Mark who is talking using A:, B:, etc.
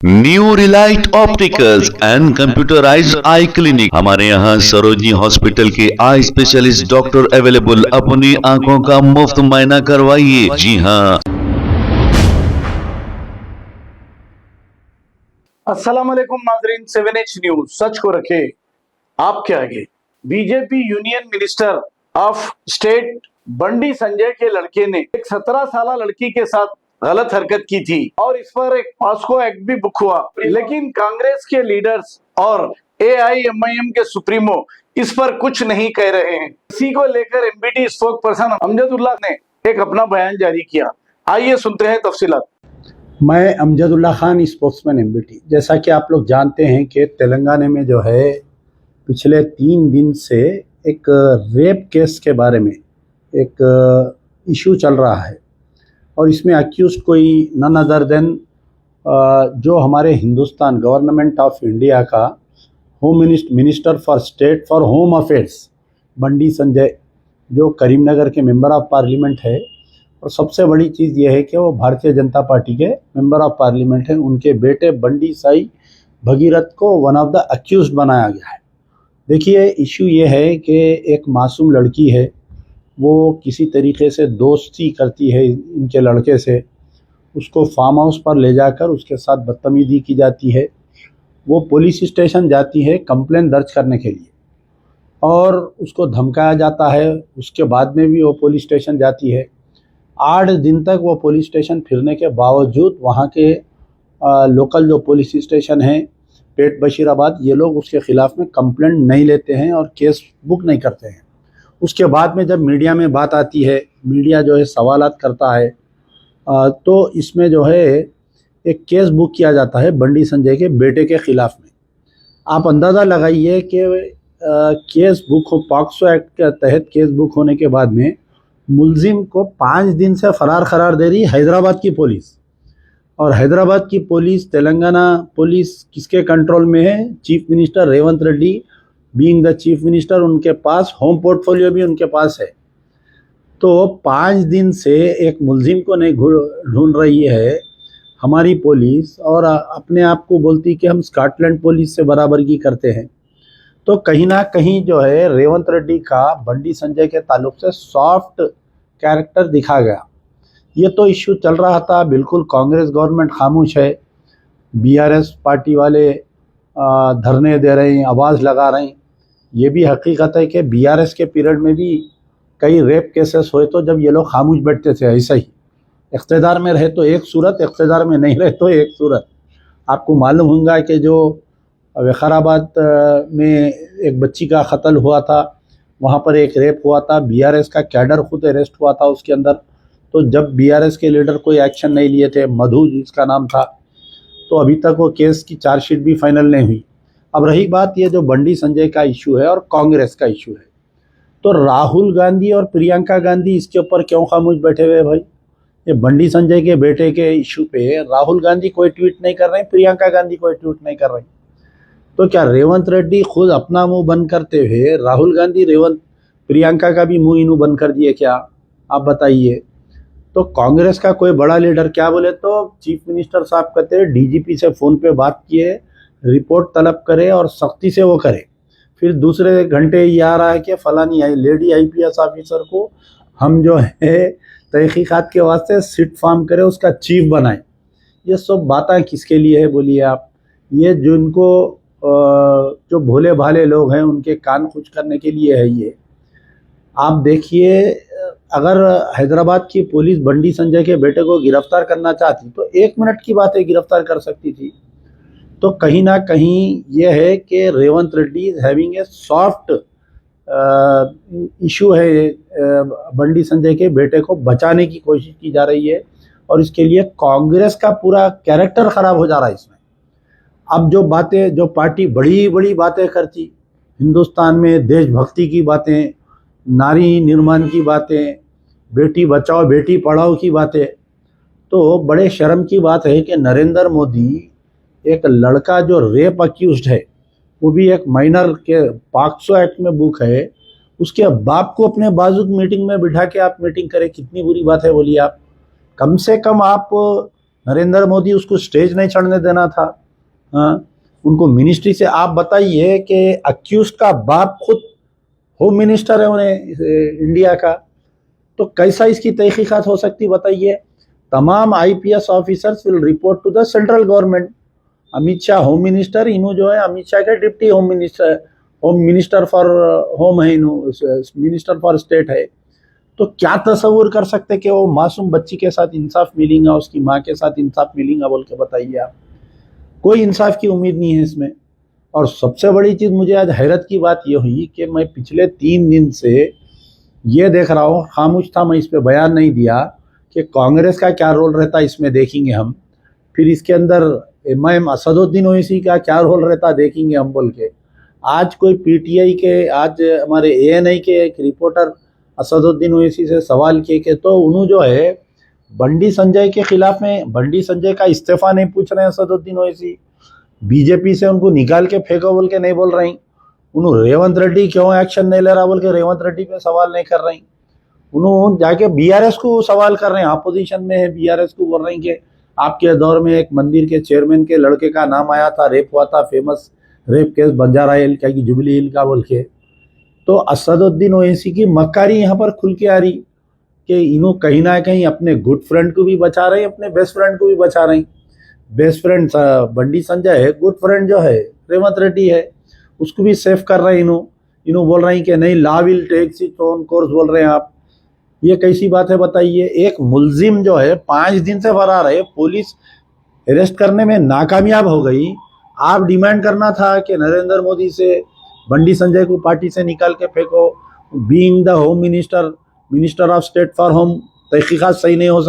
A: New Relight opticals and computerised I clinic. हमारे यहाँ Sarojini hospital के आई स्पेशलिस्ट डॉक्टर अवेलेबल। अपनी आंखों का मुफ्त मुआयना करवाइए। जी हाँ।
B: अस्सलाम वालेकुम नाज़रीन, 7H न्यूज सच को रखे आपके आगे। BJP union minister of state Bandi Sanjay के लड़के ने एक 17 साल लड़की के साथ गलत हरकत की थी और इस पर एक पॉस्को एक्ट भी बुक हुआ, लेकिन कांग्रेस के लीडर्स और AIMIM के सुप्रीमो इस पर कुछ नहीं कह रहे हैं। इसी को लेकर MBT स्पोक पर्सन अमजदुल्लाह ने एक अपना बयान जारी किया। आइए सुनते हैं तफसीलात।
C: मैं अमजदुल्ला खान, स्पोक्समैन MBT। जैसा कि आप लोग जानते हैं कि तेलंगाना में जो है पिछले 3 दिन से एक रेप केस के बारे में एक इशू चल रहा है और इसमें अक्यूज कोई नन अदर देन जो हमारे हिंदुस्तान गवर्नमेंट ऑफ इंडिया का home minister for state for home affairs Bandi Sanjay, जो करीमनगर के मेंबर ऑफ पार्लियामेंट है। और सबसे बड़ी चीज़ ये है कि वो भारतीय जनता पार्टी के मेंबर ऑफ पार्लियामेंट हैं। उनके बेटे बंडी साई भगीरथ को वन ऑफ द अक्यूज बनाया गया है। देखिए, इशू ये है कि एक मासूम लड़की है, वो किसी तरीके से दोस्ती करती है इनके लड़के से। उसको फार्म हाउस पर ले जाकर उसके साथ बदतमीजी की जाती है। वो पुलिस स्टेशन जाती है कंप्लेंट दर्ज करने के लिए और उसको धमकाया जाता है। उसके बाद में भी वो पुलिस स्टेशन जाती है। 8 दिन तक वो पुलिस स्टेशन फिरने के बावजूद वहाँ के लोकल जो पुलिस स्टेशन है पेट बशीराबाद, ये लोग उसके ख़िलाफ़ में कंप्लेंट नहीं लेते हैं और केस बुक नहीं करते हैं। उसके बाद में जब मीडिया में बात आती है, मीडिया जो है सवालात करता है, तो इसमें जो है एक केस बुक किया जाता है बंडी संजय के बेटे के ख़िलाफ़ में। आप अंदाज़ा लगाइए कि केस बुक हो, पॉक्सो एक्ट के तहत केस बुक होने के बाद में मुलजिम को 5 दिन से फ़रार करार दे रही हैदराबाद की पुलिस। और हैदराबाद की पुलिस, तेलंगाना पुलिस किसके कंट्रोल में है? Chief minister Revanth Reddy being the chief minister, उनके पास होम पोर्टफोलियो भी उनके पास है। तो 5 दिन से एक मुलजिम को नहीं ढूंढ रही है हमारी पुलिस और अपने आप को बोलती कि हम स्कॉटलैंड पुलिस से बराबरी करते हैं। तो कहीं ना कहीं जो है रेवंत रेड्डी का बंडी संजय के ताल्लुक से सॉफ्ट कैरेक्टर दिखा गया। ये तो इश्यू चल रहा था, बिल्कुल कांग्रेस गवर्नमेंट खामोश है। BRS पार्टी वाले धरने दे रहे हैं, आवाज़ लगा रहे हैं। ये भी हकीकत है कि BRS के पीरियड में भी कई रेप केसेस हुए तो जब ये लोग खामोश बैठते थे। ऐसा ही इक़्तिदार में रहे तो एक सूरत, इक़्तिदार में नहीं रहे तो एक सूरत। आपको मालूम होगा कि जो वखाराबाद में एक बच्ची का कत्ल हुआ था, वहाँ पर एक रेप हुआ था। BRS का कैडर खुद अरेस्ट हुआ था उसके अंदर। तो जब BRS के लीडर कोई एक्शन नहीं लिए थे, मधु जिसका नाम था, तो अभी तक वो केस की चार्जशीट भी फाइनल नहीं हुई। अब रही बात ये जो बंडी संजय का इशू है और कांग्रेस का इशू है, तो राहुल गांधी और प्रियंका गांधी इसके ऊपर क्यों खामोश बैठे हुए भाई? ये बंडी संजय के बेटे के इशू पे राहुल गांधी कोई ट्वीट नहीं कर रहे, प्रियंका गांधी कोई ट्वीट नहीं कर रही। तो क्या रेवंत रेड्डी खुद अपना मुंह बंद करते हुए राहुल गांधी प्रियंका का भी मुंह इन्हों बंद कर दिए क्या? आप बताइए। तो कांग्रेस का कोई बड़ा लीडर क्या बोले तो चीफ मिनिस्टर साहब कहते हैं DGP से फ़ोन पे बात किए, रिपोर्ट तलब करे और सख्ती से वो करे। फिर दूसरे घंटे ये आ रहा है कि फलानी लेडी IPS ऑफिसर को हम जो है तहकीकात के वास्ते सिट फार्म करे, उसका चीफ बनाए। ये सब बातें किसके लिए है बोलिए आप? ये जिनको जो भोले भाले लोग हैं उनके कान खुश करने के लिए है ये। आप देखिए, अगर हैदराबाद की पुलिस बंडी संजय के बेटे को गिरफ्तार करना चाहती तो 1 मिनट की बात है, गिरफ्तार कर सकती थी। तो कहीं ना कहीं ये है कि Revanth Reddy is having a soft issue है। बंडी संजय के बेटे को बचाने की कोशिश की जा रही है और इसके लिए कांग्रेस का पूरा कैरेक्टर ख़राब हो जा रहा है इसमें। अब जो बातें, जो पार्टी बड़ी बड़ी बातें करती हिंदुस्तान में, देशभक्ति की बातें, नारी निर्माण की बातें, बेटी बचाओ बेटी पढ़ाओ की बातें, तो बड़े शर्म की बात है कि नरेंद्र मोदी एक लड़का जो रेप अक्यूज्ड है, वो भी एक माइनर के पॉक्सो एक्ट में बुक है, उसके बाप को अपने बाजू मीटिंग में बिठा के आप मीटिंग करें, कितनी बुरी बात है बोलिए आप। कम से कम आप नरेंद्र मोदी उसको स्टेज नहीं चढ़ने देना था। हाँ, उनको मिनिस्ट्री से आप बताइए कि अक्यूज का बाप खुद होम मिनिस्टर है उन्हें इंडिया का, तो कैसा इसकी तहकीकात हो सकती बताइए। तमाम IPS officers will report to the central government. Amit Shah home minister, इन्हों जो है अमित शाह के deputy home minister for home है, इन्हों मिनिस्टर फॉर स्टेट है। तो क्या तस्वुर कर सकते कि वो मासूम बच्ची के साथ इंसाफ मिलेगा, उसकी माँ के साथ इंसाफ मिलेगा बोल के बताइए आप। कोई इंसाफ की उम्मीद नहीं है इसमें। और सबसे बड़ी चीज़ मुझे आज हैरत की बात ये हुई कि मैं पिछले 3 दिन से ये देख रहा हूँ, खामोश था, मैं इस पर बयान नहीं दिया कि कांग्रेस का क्या रोल रहता है इसमें देखेंगे हम, फिर इसके अंदर एमआईएम असदुद्दीन ओवैसी का क्या रोल रहता देखेंगे हम बोल के। आज कोई पीटीआई के, आज हमारे एएनआई के एक रिपोर्टर असदुद्दीन ओवैसी से सवाल किए कि तो उन्होंने जो है बंडी संजय के खिलाफ में, बंडी संजय का इस्तीफा नहीं पूछ रहे हैं असदुद्दीन ओवैसी, बीजेपी से उनको निकाल के फेंको बोल के नहीं बोल रहे हैं। उन्होंने रेवंत रेड्डी क्यों एक्शन नहीं ले रहा बोल के रेवंत रेड्डी पे सवाल नहीं कर रहे हैं। उन्होंने जाके बीआरएस को सवाल कर रहे हैं, अपोजिशन में है, बीआरएस को बोल रहे हैं कि आपके दौर में एक मंदिर के चेयरमैन के लड़के का नाम आया था, रेप हुआ था, फेमस रेप केस बंजारा हिल का, जुबली हिल का बोल के। तो असदुद्दीन ओवैसी की मक्कारी यहाँ पर खुल के आ रही कि इन्हों कहीं ना कहीं अपने गुड फ्रेंड को भी बचा रहे हैं, अपने बेस्ट फ्रेंड को भी बचा रहे हैं। बेस्ट फ्रेंड बंडी संजय है, गुड फ्रेंड जो है रेवंत रेड्डी है, उसको भी सेफ कर रहे हैं इन्हों बोल रहे हैं कि नहीं law will take its own course बोल रहे हैं आप। ये कैसी बात है बताइए। एक मुलजिम जो है 5 दिन से फरार है, पुलिस अरेस्ट करने में नाकामयाब हो गई। आप डिमांड करना था कि नरेंद्र मोदी से बंडी संजय को पार्टी से निकाल के फेंको। Being the home minister of state for home, तहकीकात सही नहीं हो सकती।